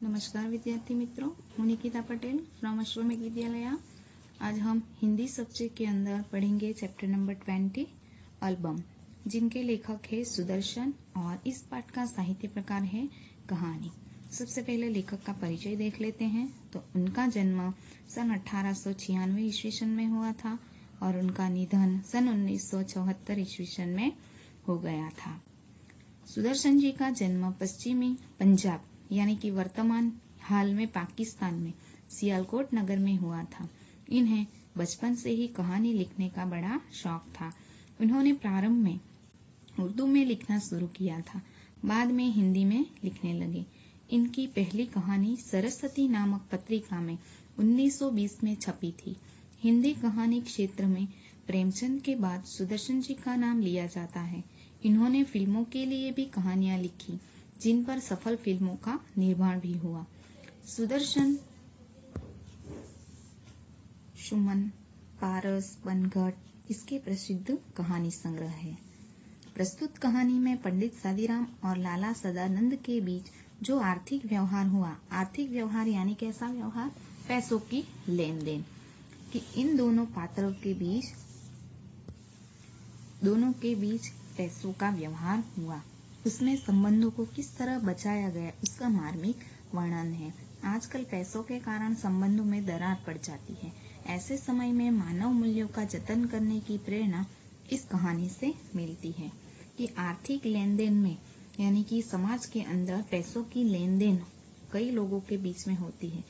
नमस्कार विद्यार्थी मित्रों, हूँ निकिता पटेल फ्रॉम अश्वमेघ विद्यालय। आज हम हिंदी सब्जेक्ट के अंदर पढ़ेंगे चैप्टर नंबर 20 एल्बम, जिनके लेखक है सुदर्शन और इस पाठ का साहित्य प्रकार है कहानी। सबसे पहले लेखक का परिचय देख लेते हैं। तो उनका जन्म सन 1896 ईस्वी सन में हुआ था और उनका निधन सन 1974 ईस्वी सन में हो गया था। सुदर्शन जी का जन्म पश्चिमी पंजाब यानी कि वर्तमान हाल में पाकिस्तान में सियालकोट नगर में हुआ था। इन्हें बचपन से ही कहानी लिखने का बड़ा शौक था। उन्होंने प्रारंभ में उर्दू में लिखना शुरू किया था, बाद में हिंदी में लिखने लगे। इनकी पहली कहानी सरस्वती नामक पत्रिका में 1920 में छपी थी। हिंदी कहानी क्षेत्र में प्रेमचंद के बाद सुदर्शन जी का नाम लिया जाता है। इन्होंने फिल्मों के लिए भी कहानियां लिखी, जिन पर सफल फिल्मों का निर्माण भी हुआ। सुदर्शन सुमन, पारस, बनघट इसके प्रसिद्ध कहानी संग्रह है। प्रस्तुत कहानी में पंडित सादीराम और लाला सदानंद के बीच जो आर्थिक व्यवहार हुआ, आर्थिक व्यवहार यानी कैसा व्यवहार, पैसों की लेन देन, कि इन दोनों पात्रों के बीच पैसों का व्यवहार हुआ, उसमें संबंधों को किस तरह बचाया गया, उसका मार्मिक वर्णन है। आजकल पैसों के कारण संबंधों में दरार पड़ जाती है। ऐसे समय में मानव मूल्यों का जतन करने की प्रेरणा इस कहानी से मिलती है कि आर्थिक लेन देन में यानी कि समाज के अंदर पैसों की लेन देन कई लोगों के बीच में होती है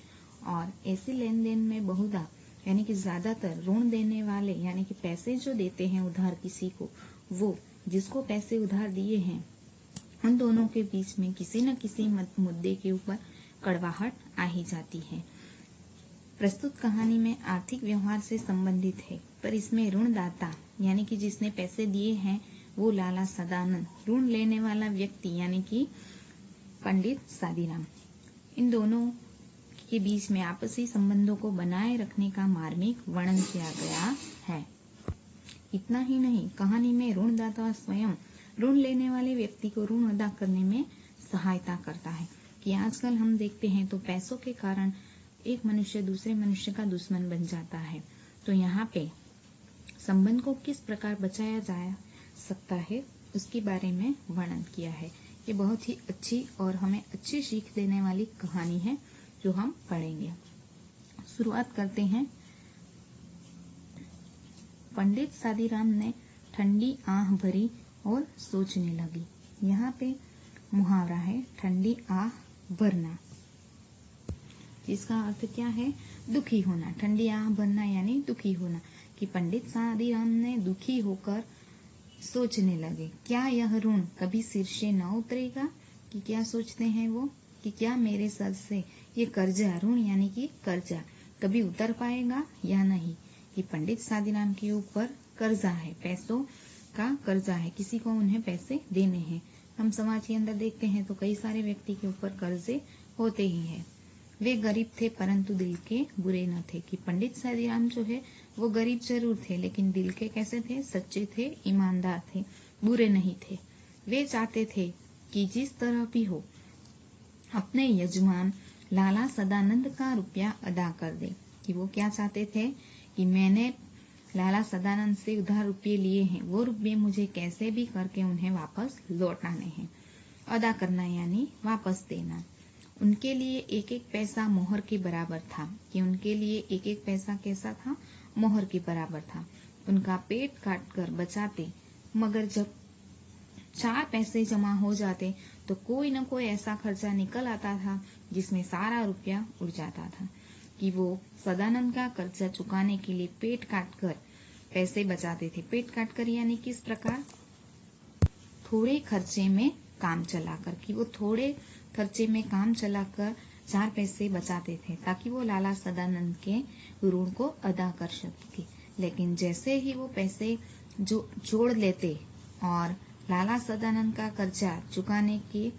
और ऐसी लेन देन में बहुधा यानी कि ज्यादातर ऋण देने वाले यानी कि पैसे जो देते हैं उधार किसी को, वो जिसको पैसे उधार दिए हैं, उन दोनों के बीच में किसी न किसी मुद्दे के ऊपर कड़वाहट आ ही जाती है। प्रस्तुत कहानी में आर्थिक व्यवहार से संबंधित है, पर इसमें ऋणदाता यानी कि जिसने पैसे दिए हैं वो लाला सदानंद, ऋण लेने वाला व्यक्ति यानी कि पंडित सादीराम, इन दोनों के बीच में आपसी संबंधों को बनाए रखने का मार्मिक वर्णन किया गया है। इतना ही नहीं, कहानी में ऋणदाता स्वयं ऋण लेने वाले व्यक्ति को ऋण अदा करने में सहायता करता है। कि आजकल हम देखते हैं तो पैसों के कारण एक मनुष्य दूसरे मनुष्य का दुश्मन बन जाता है। तो यहाँ पे संबंध को किस प्रकार बचाया जा सकता है उसके बारे में वर्णन किया है। ये बहुत ही अच्छी और हमें अच्छी सीख देने वाली कहानी है जो हम पढ़ेंगे। शुरुआत करते हैं। पंडित सादीराम ने ठंडी आह भरी और सोचने लगी। यहाँ पे मुहावरा है ठंडी आह भरना, जिसका अर्थ क्या है, दुखी होना। ठंडी आह भरना यानी दुखी होना। कि पंडित सादीराम ने दुखी होकर सोचने लगे, क्या यह ऋण कभी सिर से न उतरेगा। कि क्या सोचते हैं वो, कि क्या मेरे सर से ये कर्जा, ऋण यानी कि कर्जा कभी उतर पाएगा या नहीं। कि पंडित सादीराम के ऊपर कर्जा है, पैसों का कर्जा है, किसी को उन्हें पैसे देने हैं। हम समाज के अंदर देखते हैं तो कई सारे व्यक्ति के ऊपर कर्जे होते ही हैं। वे गरीब थे परंतु दिल के बुरे न थे। कि पंडित सादीराम जो है वो गरीब जरूर थे, लेकिन दिल के कैसे थे, सच्चे थे, ईमानदार थे, बुरे नहीं थे। वे चाहते थे कि जिस तरह भी हो अपने यजमान लाला सदानंद का रुपया अदा कर दे। कि वो क्या चाहते थे, कि मैंने लाला सदानंद से उधार रुपये लिए हैं, वो रुपये मुझे कैसे भी करके उन्हें वापस लौटाने हैं। अदा करना यानी वापस देना। उनके लिए एक एक पैसा मोहर के बराबर था। कि उनके लिए एक एक पैसा कैसा था, मोहर के बराबर था। उनका पेट काट कर बचाते, मगर जब 4 पैसे जमा हो जाते तो कोई न कोई ऐसा खर्चा निकल आता था जिसमें सारा रुपया उड़ जाता था। कि वो सदानंद का कर्जा चुकाने के लिए पेट काट कर पैसे बचाते थे। पेट काट कर यानी किस प्रकार, थोड़े खर्चे में काम चलाकर। कि वो थोड़े खर्चे में काम चलाकर 4 पैसे बचाते थे ताकि वो लाला सदानंद के ऋण को अदा कर सके। लेकिन जैसे ही वो पैसे जो जोड़ लेते और लाला सदानंद का कर्जा चुकाने की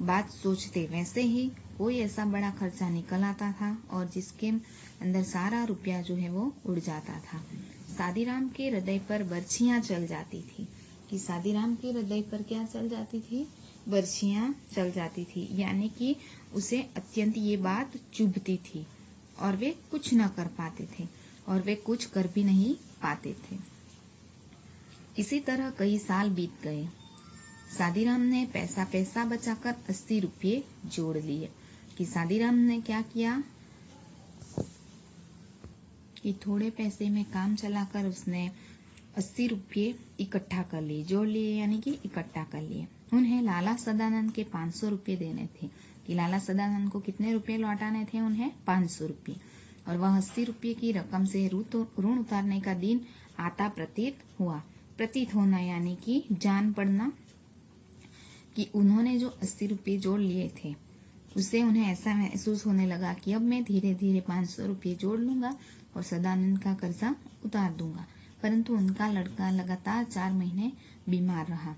बात सोचते, वैसे ही कोई ऐसा बड़ा खर्चा निकल आता था और जिसके अंदर सारा रुपया जो है वो उड़ जाता था। सादीराम के हृदय पर बर्छियां चल जाती थी। कि सादीराम के हृदय पर क्या चल जाती थी, बर्छियां चल जाती थी, यानी कि उसे अत्यंत ये बात चुभती थी और वे कुछ न कर पाते थे और वे कुछ कर भी नहीं पाते थे। इसी तरह कई साल बीत गए। सादीराम ने पैसा पैसा बचाकर 80 रुपये जोड़ लिए। कि सादीराम ने क्या किया कि थोड़े पैसे में काम चलाकर उसने 80 रुपये इकट्ठा कर लिए, जोड़ लिए यानी कि इकट्ठा कर लिए। उन्हें लाला सदानंद के 500 रुपये देने थे। कि लाला सदानंद को कितने रुपये लौटाने थे? उन्हें 500 रुपये। और वह 80 रुपये की रकम से ऋण उतारने का दिन आता प्रतीत होना यानी कि जान पड़ना कि उन्होंने जो 80 रुपये जोड़ लिए थे उससे उन्हें ऐसा महसूस होने लगा कि अब मैं धीरे धीरे 500 रुपये जोड़ लूंगा और सदानंद का कर्जा उतार दूंगा। परंतु उनका लड़का लगातार 4 महीने बीमार रहा।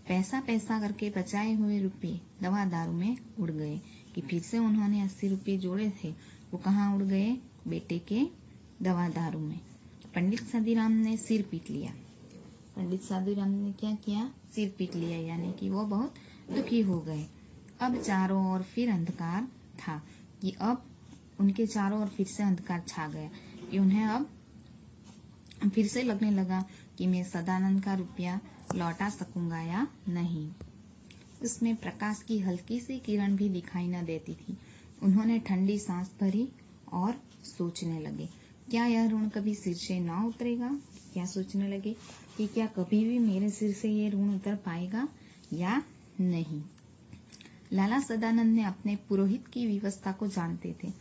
पैसा पैसा करके बचाए हुए रुपये दवा दारू में उड़ गए। कि फिर से उन्होंने 80 रुपये जोड़े थे, वो कहाँ उड़ गए? बेटे के दवा दारू में। पंडित सादीराम ने सिर पीट लिया। पंडित सादीराम ने क्या किया? सिर पीट लिया, यानी कि वो बहुत दुखी हो गए। अब चारों ओर फिर अंधकार था। कि अब उनके चारों ओर फिर से अंधकार छा गया। कि उन्हें अब फिर से लगने लगा कि मैं सदानंद का रुपया लौटा सकूंगा या नहीं। उसमें प्रकाश की हल्की सी किरण भी दिखाई न देती थी। उन्होंने ठंडी सांस भरी और सोचने लगे, क्या यह ऋण कभी सिर से न उतरेगा? क्या सोचने लगे कि क्या कभी भी मेरे सिर से ये ऋण उतर पाएगा या नहीं। लाला सदानंद ने अपने पुरोहित की व्यवस्था को जानते थे।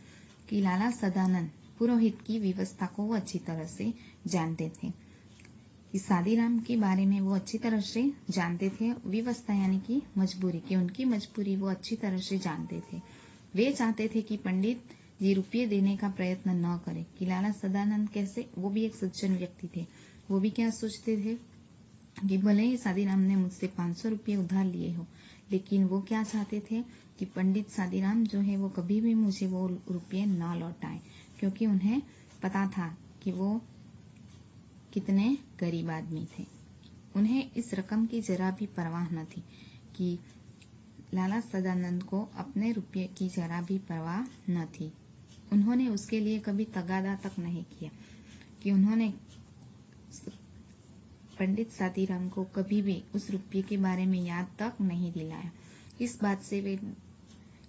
कि लाला सदानंद पुरोहित की व्यवस्था को वो अच्छी तरह से जानते थे। कि सादीराम के बारे में वो अच्छी तरह से जानते थे। व्यवस्था यानी कि मजबूरी, कि उनकी मजबूरी वो अच्छी तरह से जानते थे। वे चाहते थे कि पंडित जी रुपये देने का प्रयत्न न करे। कि लाला सदानंद कैसे, वो भी एक सज्जन व्यक्ति थे। वो भी क्या सोचते थे कि भले ही सादीराम ने मुझसे 500 रुपये उधार लिए हो, लेकिन वो क्या चाहते थे कि पंडित सादीराम जो है वो कभी भी मुझे वो रुपये न लौटाए, क्योंकि उन्हें पता था कि वो कितने गरीब आदमी थे। उन्हें इस रकम की जरा भी परवाह न थी। कि लाला सदानंद को अपने रुपये की जरा भी परवाह न थी। उन्होंने उसके लिए कभी तगादा तक नहीं किया। कि उन्होंने पंडित सादीराम को कभी भी उस रुपये के बारे में याद तक नहीं दिलाया। इस बात से वे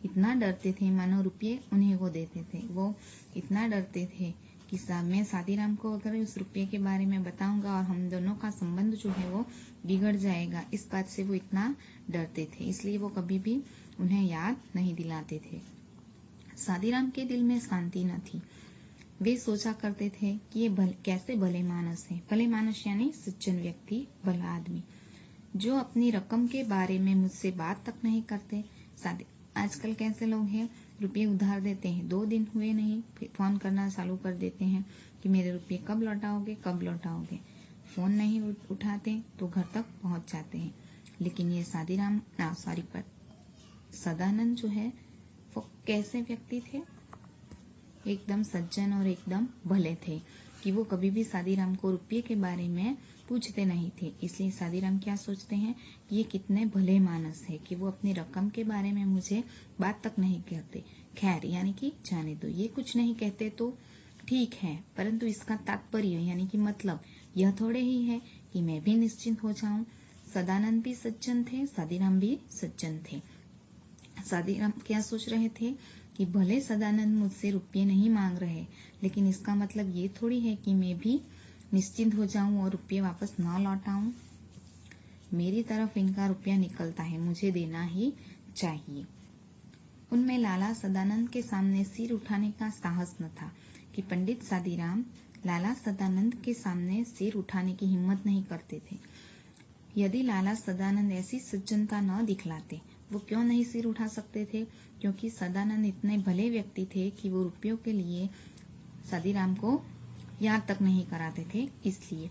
इतना डरते थे मानो रुपये उन्हें वो देते थे। वो इतना डरते थे कि मैं सादीराम को अगर उस रुपये के बारे में बताऊंगा और हम दोनों का संबंध जो है वो बिगड़ जाएगा, इस बात से वो इतना डरते थे। इसलिए वो कभी भी उन्हें याद नहीं दिलाते थे। सादीराम के दिल में शांति न थी। वे सोचा करते थे कि ये कैसे भले मानस है। भले मानस यानी सज्जन व्यक्ति, भला आदमी, जो अपनी रकम के बारे में मुझसे बात तक नहीं करते। आजकल कैसे लोग हैं, रुपये उधार देते हैं, 2 दिन हुए नहीं फिर फोन करना चालू कर देते हैं कि मेरे रुपये कब लौटाओगे, कब लौटाओगे। फोन नहीं उठाते तो घर तक पहुंच जाते हैं। लेकिन ये सदानंद जो है वो कैसे व्यक्ति थे? एकदम सज्जन और एकदम भले थे। कि वो कभी भी सादीराम को रुपये के बारे में पूछते नहीं थे। इसलिए सादीराम क्या सोचते हैं कि ये कितने भले मानस है कि वो अपनी रकम के बारे में मुझे बात तक नहीं कहते। खैर, यानी कि जाने दो, ये कुछ नहीं कहते तो ठीक है, परंतु इसका तात्पर्य यानी कि मतलब यह थोड़े ही है कि मैं भी निश्चिंत हो जाऊं। सदानंद भी सज्जन थे, सादीराम भी सज्जन थे। सादीराम क्या सोच रहे थे कि भले सदानंद मुझसे रुपये नहीं मांग रहे, लेकिन इसका मतलब ये थोड़ी है कि मैं भी निश्चिंत हो जाऊं और रुपये वापस ना लौटाऊं। मेरी तरफ इनका रुपया निकलता है, मुझे देना ही चाहिए। उनमें लाला सदानंद के सामने सिर उठाने का साहस न था। कि पंडित सादीराम लाला सदानंद के सामने सिर उठाने की हिम्मत नहीं करते थे। यदि लाला सदानंद ऐसी सज्जनता न दिखलाते, वो क्यों नहीं सिर उठा सकते थे? क्योंकि सदानंद इतने भले व्यक्ति थे कि वो रुपयों के लिए सादीराम को याद तक नहीं कराते थे। इसलिए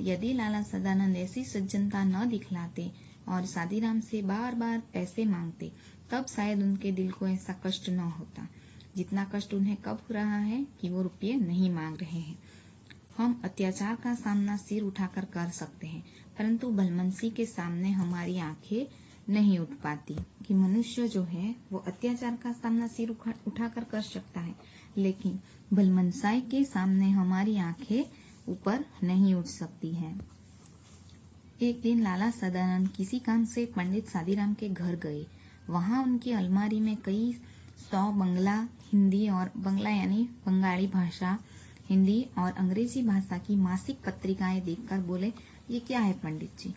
यदि लाला सदानंद ऐसी सज्जनता न दिखलाते और सादीराम से बार बार पैसे मांगते, तब शायद उनके दिल को ऐसा कष्ट न होता जितना कष्ट उन्हें कब हो रहा है कि वो रुपये नहीं मांग रहे हैं। हम अत्याचार का सामना सिर उठाकर कर सकते हैं, परंतु भलमनसी के सामने हमारी आंखें नहीं उठ पाती। कि मनुष्य जो है वो अत्याचार का सामना सिर उठाकर कर सकता है, लेकिन भलमनसाई के सामने हमारी आंखें ऊपर नहीं उठ सकती है। एक दिन लाला सदानंद किसी काम से पंडित सादीराम के घर गए। वहां उनकी अलमारी में कई 100 बंगला हिंदी और बंगला यानी बंगाली भाषा, हिंदी और अंग्रेजी भाषा की मासिक पत्रिकाएं देखकर बोले, ये क्या है पंडित जी?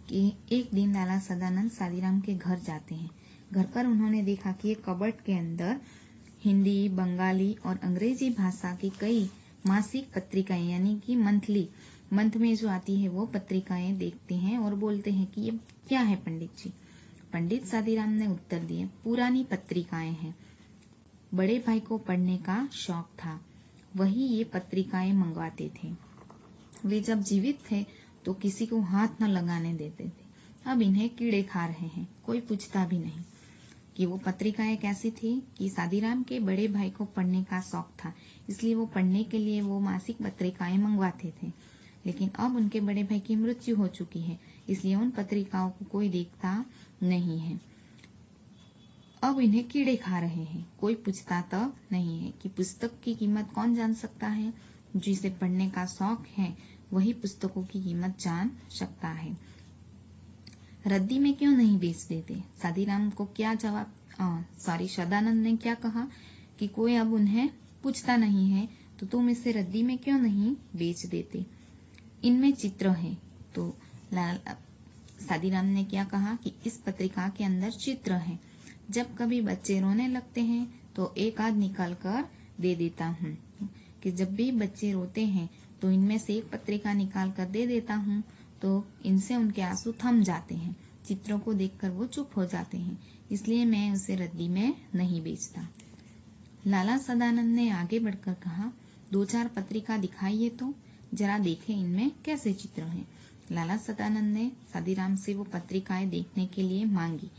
कि एक दिन लाला सदानंद सादीराम के घर जाते हैं। घर पर उन्होंने देखा कि एक कबर्ड के अंदर हिंदी, बंगाली और अंग्रेजी भाषा की कई मासिक पत्रिकाएं यानी कि मंथ में जो आती है वो पत्रिकाएं देखते हैं और बोलते हैं कि ये क्या है पंडित जी? पंडित सादीराम ने उत्तर दिए, पुरानी पत्रिकाएं हैं। बड़े भाई को पढ़ने का शौक था, वही ये पत्रिकाएं मंगवाते थे। वे जब जीवित थे तो किसी को हाथ न लगाने देते थे। अब इन्हें कीड़े खा रहे हैं, कोई पूछता भी नहीं। कि वो पत्रिकाएं कैसी थी कि सादीराम के बड़े भाई को पढ़ने का शौक था, इसलिए वो पढ़ने के लिए वो मासिक पत्रिकाएं मंगवाते थे। लेकिन अब उनके बड़े भाई की मृत्यु हो चुकी है, इसलिए उन पत्रिकाओं को कोई देखता नहीं है। अब इन्हें कीड़े खा रहे हैं, कोई पूछता तो नहीं है। कि पुस्तक की कीमत कौन जान सकता है? जिसे पढ़ने का शौक है वही पुस्तकों की कीमत जान सकता है। रद्दी में क्यों नहीं बेच देते? सादीराम को क्या जवाब सदानंद ने क्या कहा कि कोई अब उन्हें पूछता नहीं है तो तुम इसे रद्दी में क्यों नहीं बेच देते? इनमें चित्र है। तो सादीराम ने क्या कहा कि इस पत्रिका के अंदर चित्र है। जब कभी बच्चे रोने लगते हैं तो एक आध निकाल कर दे देता हूँ। कि जब भी बच्चे रोते हैं तो इनमें से एक पत्रिका निकाल कर दे देता हूँ, तो इनसे उनके आंसू थम जाते हैं। चित्रों को देखकर वो चुप हो जाते हैं, इसलिए मैं उसे रद्दी में नहीं बेचता। लाला सदानंद ने आगे बढ़कर कहा, 2-4 पत्रिका दिखाइए तो जरा देखें इनमें कैसे चित्र हैं। लाला सदानंद ने सादीराम से वो पत्रिकाएं देखने के लिए मांगी।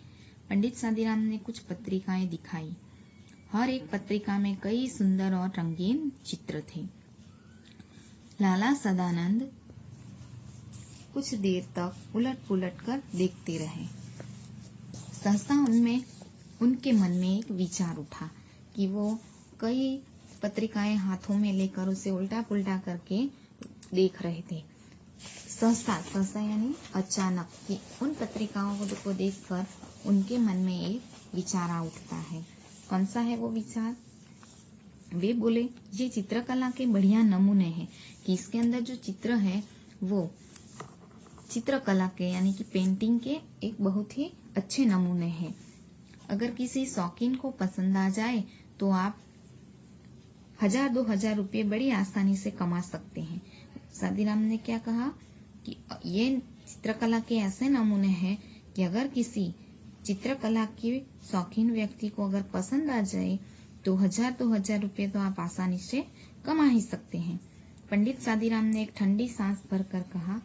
पंडित सादीराम ने कुछ पत्रिकाएं दिखाई। हर एक पत्रिका में कई सुंदर और रंगीन चित्र थे। लाला सदानंद कुछ देर तक उलट पुलट कर देखते रहे। सहसा उनके मन में एक विचार उठा कि वो कई पत्रिकाएं हाथों में लेकर उसे उल्टा पुल्टा करके देख रहे थे। सहसा यानी अचानक कि उन पत्रिकाओं को देखकर उनके मन में एक विचार आ उठता है। कौन सा है वो विचार? वे बोले, ये चित्रकला के बढ़िया नमूने हैं। कि इसके अंदर जो चित्र है वो चित्रकला के यानी कि पेंटिंग के एक बहुत ही अच्छे नमूने हैं। अगर किसी शौकीन को पसंद आ जाए तो आप 1000-2000 रुपये बड़ी आसानी से कमा सकते हैं। सादीराम ने क्या कहा कि ये चित्रकला के ऐसे नमूने हैं कि अगर किसी चित्रकला के शौकीन व्यक्ति को अगर पसंद आ जाए तो 1000-2000 रुपये तो आप आसानी से कमा ही सकते हैं। पंडित सादीराम ने एक ठंडी सांस भरकर कहा,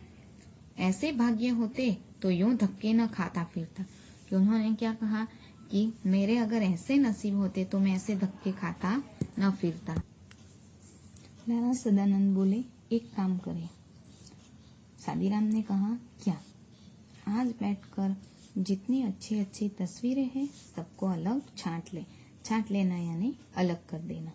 ऐसे भाग्य होते तो यूं धक्के न खाता फिरता। कि उन्होंने क्या कहा कि मेरे अगर ऐसे नसीब होते तो मैं ऐसे धक्के खाता न फिरता। लाला सदानंद बोले, एक काम करें। सादीराम ने कहा, क्या? आज बैठकर जितनी अच्छी अच्छी तस्वीरें हैं सबको अलग छांट लेना यानी अलग कर देना।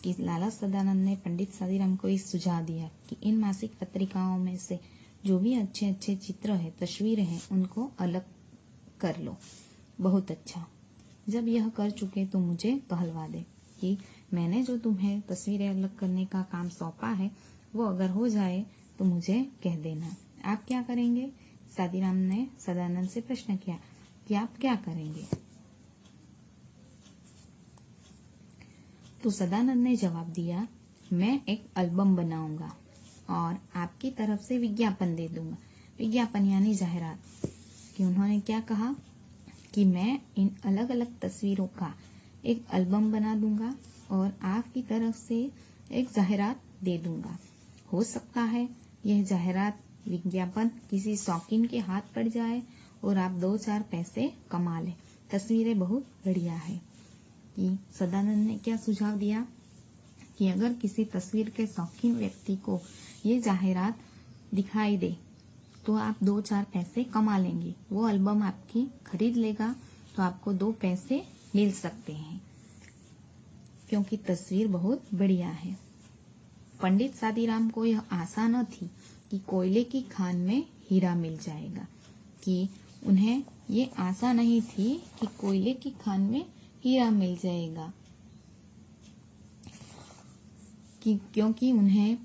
कि लाला सदानंद ने पंडित सादीराम को इस सुझाव दिया कि इन मासिक पत्रिकाओं में से जो भी अच्छे अच्छे चित्र है, तस्वीरें हैं, उनको अलग कर लो। बहुत अच्छा। जब यह कर चुके तो मुझे कहलवा दे कि मैंने जो तुम्हें तस्वीरें अलग करने का काम सौंपा है वो अगर हो जाए तो मुझे कह देना। आप क्या करेंगे? सादीराम ने सदानंद से प्रश्न किया कि आप क्या करेंगे? तो सदानंद ने जवाब दिया, मैं एक एल्बम बनाऊंगा और आपकी तरफ से विज्ञापन दे दूंगा। विज्ञापन यानी जाहिरात। कि उन्होंने क्या कहा कि मैं इन अलग अलग तस्वीरों का एक एल्बम बना दूंगा और आपकी तरफ से एक जाहिरात दे दूंगा। हो सकता है यह जाहिरात विज्ञापन किसी शौकीन के हाथ पड़ जाए और आप 2-4 पैसे कमा लें। तस्वीरें बहुत बढ़िया है। कि सदानंद ने क्या सुझाव दिया कि अगर किसी तस्वीर के शौकीन व्यक्ति को ये जाहिरात दिखाई दे तो आप 2-4 पैसे कमा लेंगे। वो एल्बम आपकी खरीद लेगा तो आपको 2 पैसे मिल सकते हैं, क्योंकि तस्वीर बहुत बढ़िया है। पंडित सादीराम को यह आशा न थी कि कोयले की खान में हीरा मिल जाएगा, कि उन्हें ये आशा नहीं थी कि कोयले की खान में हीरा मिल जाएगा, क्योंकि उन्हें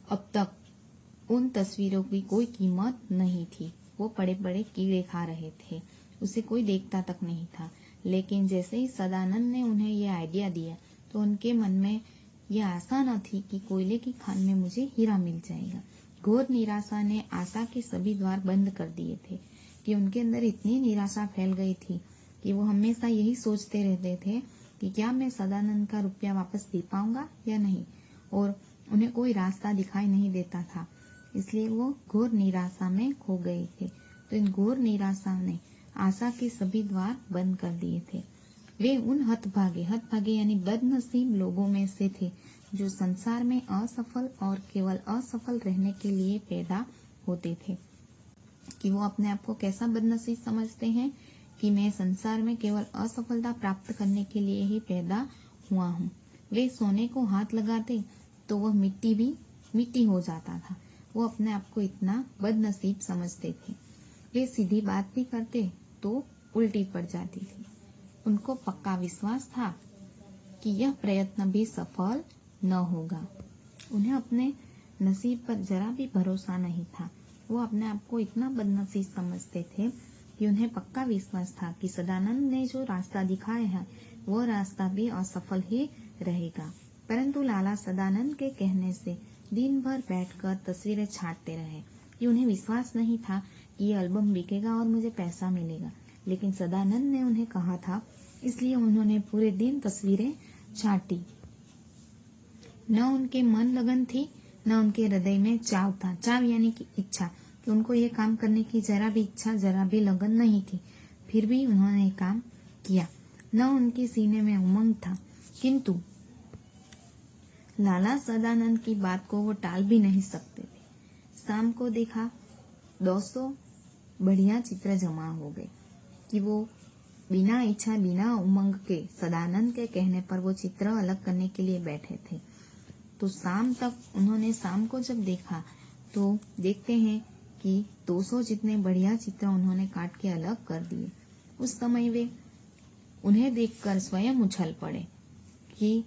अब तक उन तस्वीरों की कोई कीमत नहीं थी। वो बड़े बड़े कीड़े खा रहे थे, उसे कोई देखता तक नहीं था। लेकिन जैसे ही सदानंद ने उन्हें ये आइडिया दिया तो उनके मन में ये आशा न थी कि कोयले की खान में मुझे हीरा मिल जाएगा। घोर निराशा ने आशा के सभी द्वार बंद कर दिए थे, कि उनके अंदर इतनी निराशा फैल गई थी कि वो हमेशा यही सोचते रहते थे कि क्या मैं सदानंद का रुपया वापस दे पाऊंगा या नहीं, और उन्हें कोई रास्ता दिखाई नहीं देता था। इसलिए वो घोर निराशा में खो गए थे। तो इन घोर निराशा ने आशा के सभी द्वार बंद कर दिए थे। वे उन हतभागे यानी बदनसीब लोगों में से थे जो संसार में असफल और केवल असफल रहने के लिए पैदा होते थे। कि वो अपने आप को कैसा बदनसीब समझते हैं कि मैं संसार में केवल असफलता प्राप्त करने के लिए ही पैदा हुआ हूँ। वे सोने को हाथ लगाते तो वह मिट्टी हो जाता था। वो अपने आप को इतना बदनसीब समझते थे। वे सीधी बात भी करते तो उल्टी पड़ जाती थी। उनको पक्का विश्वास था कि यह प्रयत्न भी सफल न होगा। उन्हें अपने नसीब पर जरा भी भरोसा नहीं था। वो अपने आप को इतना बदनसीब समझते थे कि उन्हें पक्का विश्वास था कि सदानंद ने जो रास्ता दिखाया है वो रास्ता भी असफल ही रहेगा। परंतु लाला सदानंद के कहने से दिन भर बैठकर तस्वीरें छांटते रहे, कि उन्हें विश्वास नहीं था कि ये एल्बम बिकेगा और मुझे पैसा मिलेगा। लेकिन सदानंद ने उन्हें कहा था, इसलिए उन्होंने पूरे दिन तस्वीरें छांटी। न उनके मन लगन थी, न उनके हृदय में चाव था। चाव यानी कि इच्छा, कि उनको ये काम करने की जरा भी इच्छा, जरा भी लगन नहीं थी। फिर भी उन्होंने ये काम किया। न उनके सीने में उमंग था, किंतु लाला सदानंद की बात को वो टाल भी नहीं सकते थे। शाम को देखा 200 बढ़िया चित्र जमा हो गए, कि वो बिना इच्छा बिना उमंग के सदानंद के कहने पर वो चित्र अलग करने के लिए बैठे थे। तो शाम को जब देखा तो देखते हैं कि 200 जितने बढ़िया चित्र उन्होंने काट के अलग कर दिए। उस समय वे उन्हें देखकर स्वयं उछल पड़े, कि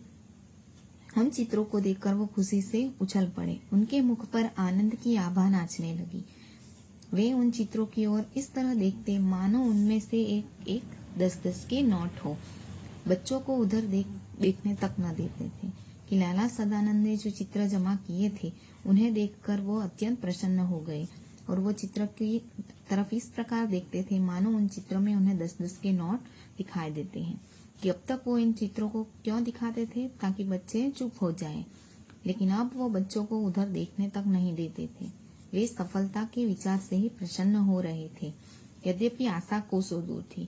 उन चित्रों को देखकर वो खुशी से उछल पड़े। उनके मुख पर आनंद की आभा नाचने लगी। वे उन चित्रों की ओर इस तरह देखते मानो उनमें से एक 10-10 के नोट हो। बच्चों को उधर देखने तक न देते थे। कि लाला सदानंद ने जो चित्र जमा किए थे उन्हें देखकर वो अत्यंत प्रसन्न हो गए, और वो चित्र की तरफ इस प्रकार देखते थे मानो उन चित्रों में उन्हें 10-10 के नोट दिखाई देते हैं। कि अब तक वो इन चित्रों को क्यों दिखाते थे, ताकि बच्चे चुप हो जाएं। लेकिन अब वो बच्चों को उधर देखने तक नहीं देते थे। वे सफलता के विचार से ही प्रसन्न हो रहे थे। यद्यपि आशा कोसों दूर थी,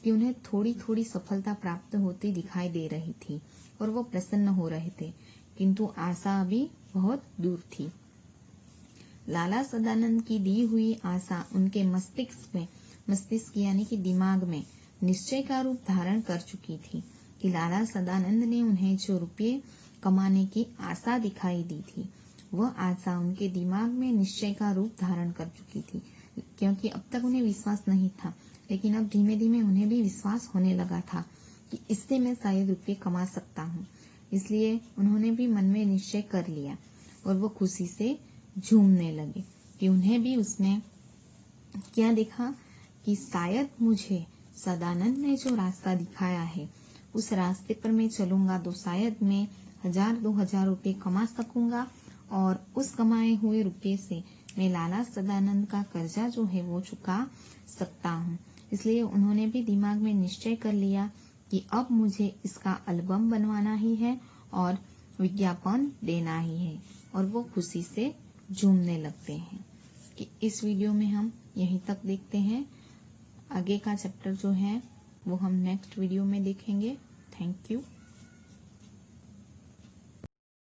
कि उन्हें थोड़ी थोड़ी सफलता प्राप्त होती दिखाई दे रही थी और वो प्रसन्न हो रहे थे, किंतु आशा अभी बहुत दूर थी। लाला सदानंद की दी हुई आशा उनके मस्तिष्क यानी कि दिमाग में निश्चय का रूप धारण कर चुकी थी। कि लाला सदानंद ने उन्हें जो रुपये कमाने की आशा दिखाई दी थी, वह आशा उनके दिमाग में निश्चय का रूप धारण कर चुकी थी। क्योंकि अब तक उन्हें विश्वास नहीं था, लेकिन अब धीमे धीमे उन्हें भी विश्वास होने लगा था कि इससे मैं शायद रुपये कमा सकता हूँ। इसलिए उन्होंने भी मन में निश्चय कर लिया और वो खुशी से झूमने लगे। कि उन्हें भी उसमें क्या देखा कि शायद मुझे सदानंद ने जो रास्ता दिखाया है उस रास्ते पर मैं चलूंगा तो शायद मैं 1000-2000 रुपये कमा सकूंगा, और उस कमाए हुए रुपये से मैं लाला सदानंद का कर्जा जो है वो चुका सकता हूँ। इसलिए उन्होंने भी दिमाग में निश्चय कर लिया कि अब मुझे इसका एल्बम बनवाना ही है और विज्ञापन देना ही है, और वो खुशी से झूमने लगते हैं। कि इस वीडियो में हम यहीं तक देखते हैं। आगे का चैप्टर जो है वो हम नेक्स्ट वीडियो में देखेंगे। Thank you.